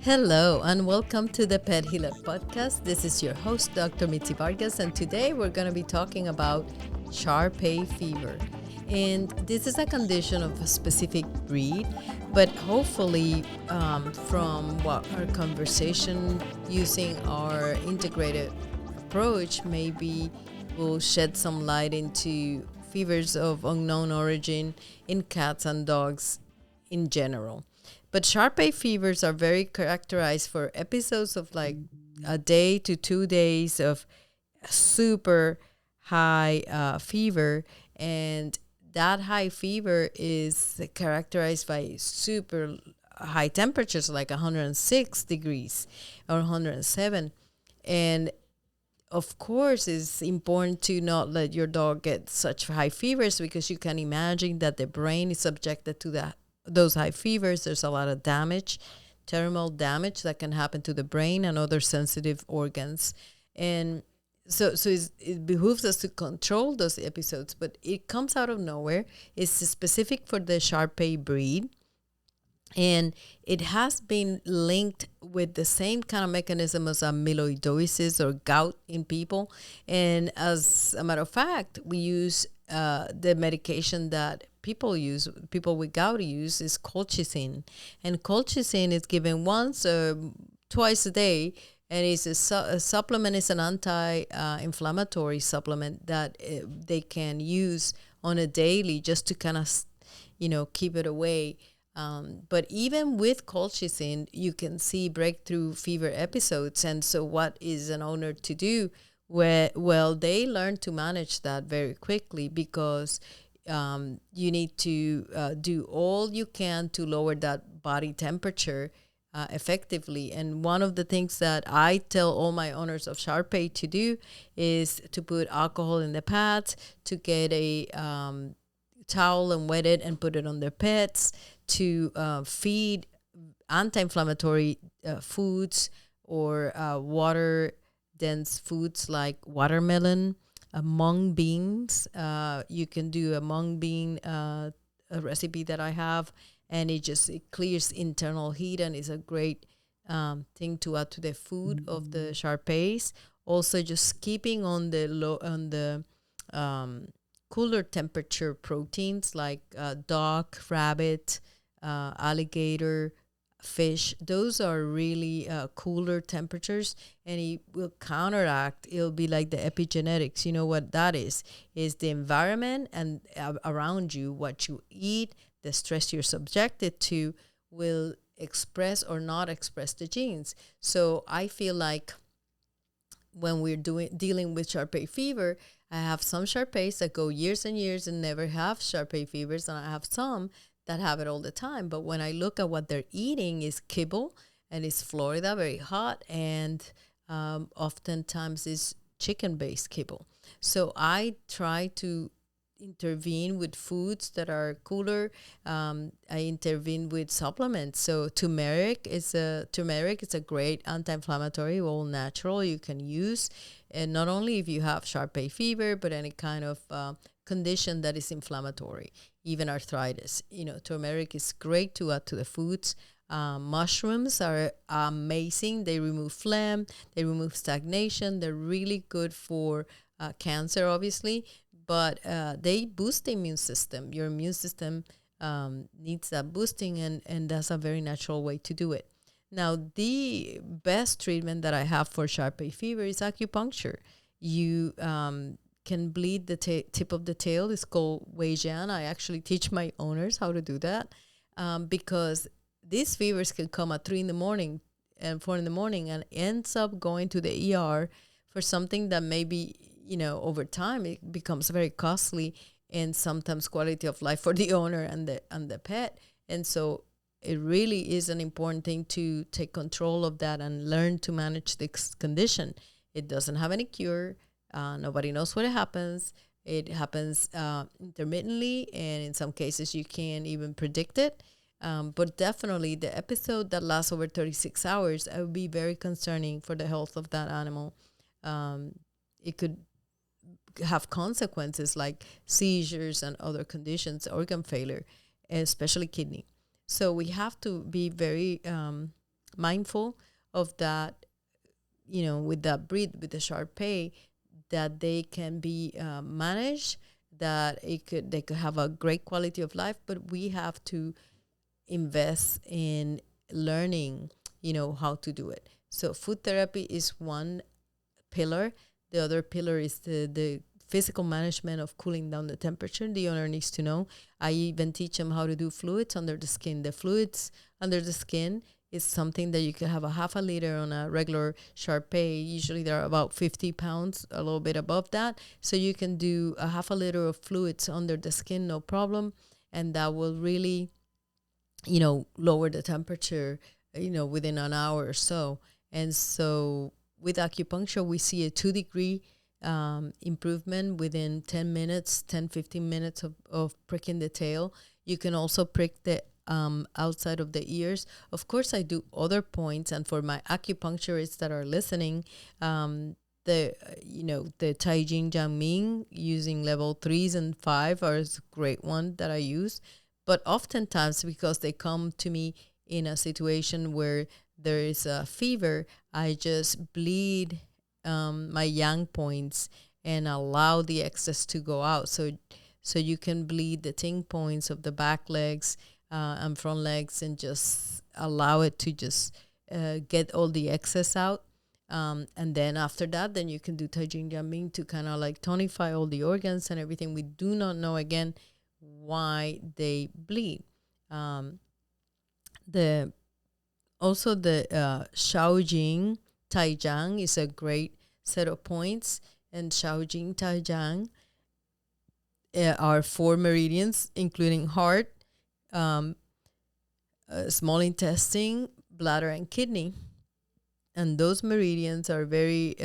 Hello and welcome to the Pet Healer Podcast. This is your host, Dr. Mitzi Vargas, and today we're going to be talking about Shar Pei fever. And this is a condition of a specific breed, but hopefully from what our conversation using our integrated approach, maybe will shed some light into fevers of unknown origin in cats and dogs in general. But Shar Pei fevers are very characterized for episodes of like a day to 2 days of super high fever. And that high fever is characterized by super high temperatures, like 106 degrees or 107. And of course, it's important to not let your dog get such high fevers because you can imagine that the brain is subjected to those high fevers. There's a lot of damage, thermal damage that can happen to the brain and other sensitive organs. And so it behooves us to control those episodes, but it comes out of nowhere. It's specific for the Shar Pei breed. And it has been linked with the same kind of mechanism as amyloidosis or gout in people. And as a matter of fact, we use the medication that people with gout use is colchicine. And colchicine is given once or twice a day. And it's a supplement. It's an anti-inflammatory supplement that they can use on a daily just to kind of, keep it away. But even with colchicine, you can see breakthrough fever episodes. And so what is an owner to do? Well, they learn to manage that very quickly because you need to do all you can to lower that body temperature effectively. And one of the things that I tell all my owners of Shar Pei to do is to put alcohol in the pads, to get a towel and wet it and put it on their pets, to feed anti-inflammatory foods or water-dense foods like watermelon, mung beans. You can do a mung bean a recipe that I have, and it clears internal heat and is a great thing to add to the food of the Shar Peis. Also, just keeping on the cooler temperature proteins like duck, rabbit, alligator, fish. Those are really cooler temperatures, and it will counteract. It'll be like the epigenetics. You know what that is the environment and around you, what you eat, the stress you're subjected to will express or not express the genes. So I feel like when we're dealing with Shar Pei fever, I have some Shar Peis that go years and years and never have Shar Pei fevers, and I have some that have it all the time. But when I look at what they're eating is kibble, and it's Florida, very hot, and oftentimes is chicken-based kibble. So I try to intervene with foods that are cooler. I intervene with supplements. So turmeric is a great anti-inflammatory, all natural. You can use, and not only if you have Shar Pei fever, but any kind of condition that is inflammatory, even arthritis. Turmeric is great to add to the foods. Mushrooms are amazing. They remove phlegm. They remove stagnation. They're really good for cancer, obviously. But they boost the immune system. Your immune system needs that boosting, and that's a very natural way to do it. Now, the best treatment that I have for Shar Pei fever is acupuncture. You can bleed the tip of the tail. It's called Wei Jian. I actually teach my owners how to do that because these fevers can come at 3 in the morning and 4 in the morning and ends up going to the ER for something that maybe over time it becomes very costly and sometimes quality of life for the owner and the pet. And so it really is an important thing to take control of that and learn to manage this condition. It doesn't have any cure. Nobody knows what happens. It happens intermittently, and in some cases you can't even predict it. But definitely the episode that lasts over 36 hours, it would be very concerning for the health of that animal. It could have consequences like seizures and other conditions, organ failure, especially kidney. So we have to be very mindful of that, with that breathe, with the Shar Pei, that they can be managed, that they could have a great quality of life. But we have to invest in learning, how to do it. So food therapy is one pillar. The other pillar is the physical management of cooling down the temperature. The owner needs to know. I even teach them how to do fluids under the skin. The fluids under the skin is something that you could have a half a liter on a regular Shar Pei. Usually they're about 50 pounds, a little bit above that. So you can do a half a liter of fluids under the skin, no problem. And that will really, lower the temperature, within an hour or so. And so with acupuncture, we see a 2-degree improvement within 10 minutes, 10, 15 minutes of pricking the tail. You can also prick the outside of the ears. Of course, I do other points. And for my acupuncturists that are listening, the Tai Jing Jiang Ming using level 3s and 5 are a great one that I use. But oftentimes, because they come to me in a situation where there is a fever, I just bleed my yang points and allow the excess to go out. So you can bleed the ting points of the back legs and front legs, and just allow it to just get all the excess out. And then after that, then you can do Tai Jing Jiang Ming to kind of like tonify all the organs and everything. We do not know, again, why they bleed. The Shaojing Taijang is a great set of points, and Shaojing Taijang are 4 meridians, including heart, small intestine, bladder, and kidney. And those meridians are very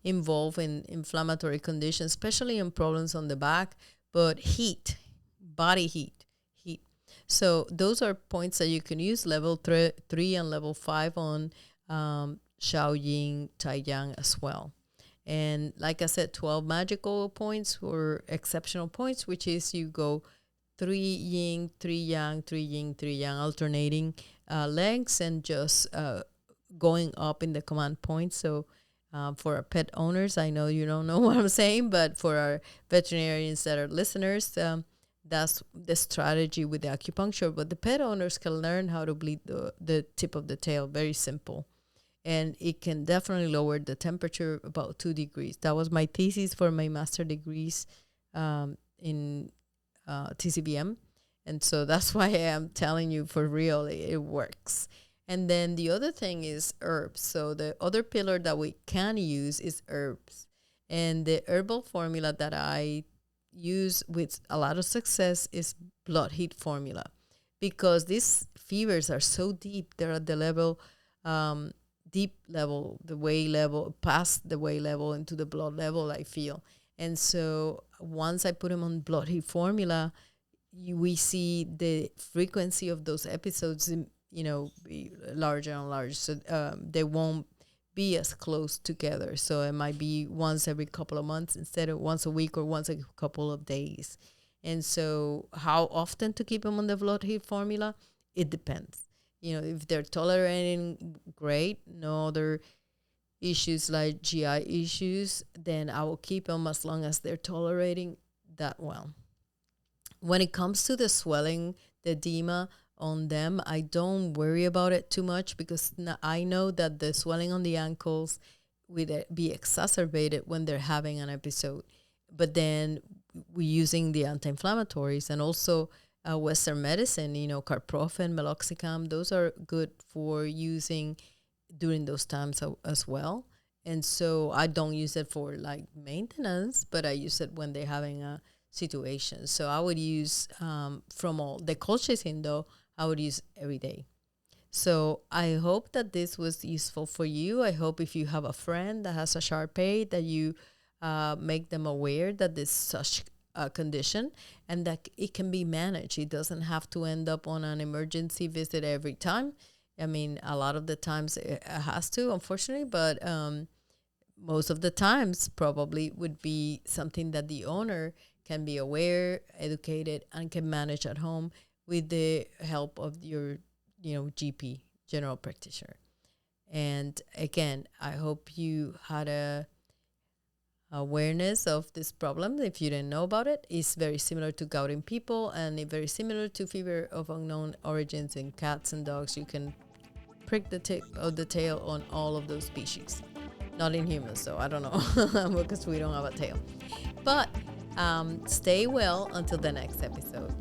involved in inflammatory conditions, especially in problems on the back, but heat, body heat. So those are points that you can use, level 3 and level 5 on Shaoyin Taiyang as well. And like I said, 12 magical points or exceptional points, which is you go 3 yin, 3 yang, 3 yin, 3 yang, alternating legs, and just going up in the command points. So for our pet owners, I know you don't know what I'm saying, but for our veterinarians that are listeners, that's the strategy with the acupuncture. But the pet owners can learn how to bleed the tip of the tail. Very simple. And it can definitely lower the temperature about 2 degrees. That was my thesis for my master degrees in TCBM. And so that's why I am telling you, for real, it works. And then the other thing is herbs. So the other pillar that we can use is herbs. And the herbal formula that I use with a lot of success is blood heat formula, because these fevers are so deep. They're at the level, deep level, the way level, past the way level into the blood level, I feel. And so once I put them on blood heat formula, we see the frequency of those episodes, be larger and larger. So they won't be as close together. So it might be once every couple of months instead of once a week or once a couple of days. And so how often to keep them on the blood heat formula? It depends. If they're tolerating, great. No other issues like GI issues, then I will keep them as long as they're tolerating that well. When it comes to the swelling, the edema on them, I don't worry about it too much, because I know that the swelling on the ankles would be exacerbated when they're having an episode. But then we're using the anti-inflammatories and also Western medicine, carprofen, meloxicam, those are good for using during those times as well. And so I don't use it for like maintenance, but I use it when they're having a situation. So I would use from all the colchicine, though, I would use every day. So I hope that this was useful for you. I hope if you have a friend that has a Shar Pei, that you make them aware that this is such a condition and that it can be managed. It doesn't have to end up on an emergency visit every time. I mean, a lot of the times it has to, unfortunately, but most of the times probably would be something that the owner can be aware, educated, and can manage at home with the help of your, GP general practitioner. And again, I hope you had a awareness of this problem. If you didn't know about it, it's very similar to gout in people, and it's very similar to fever of unknown origins in cats and dogs. You can prick the tip of the tail on all of those species. Not in humans, so I don't know, because we don't have a tail. But stay well until the next episode.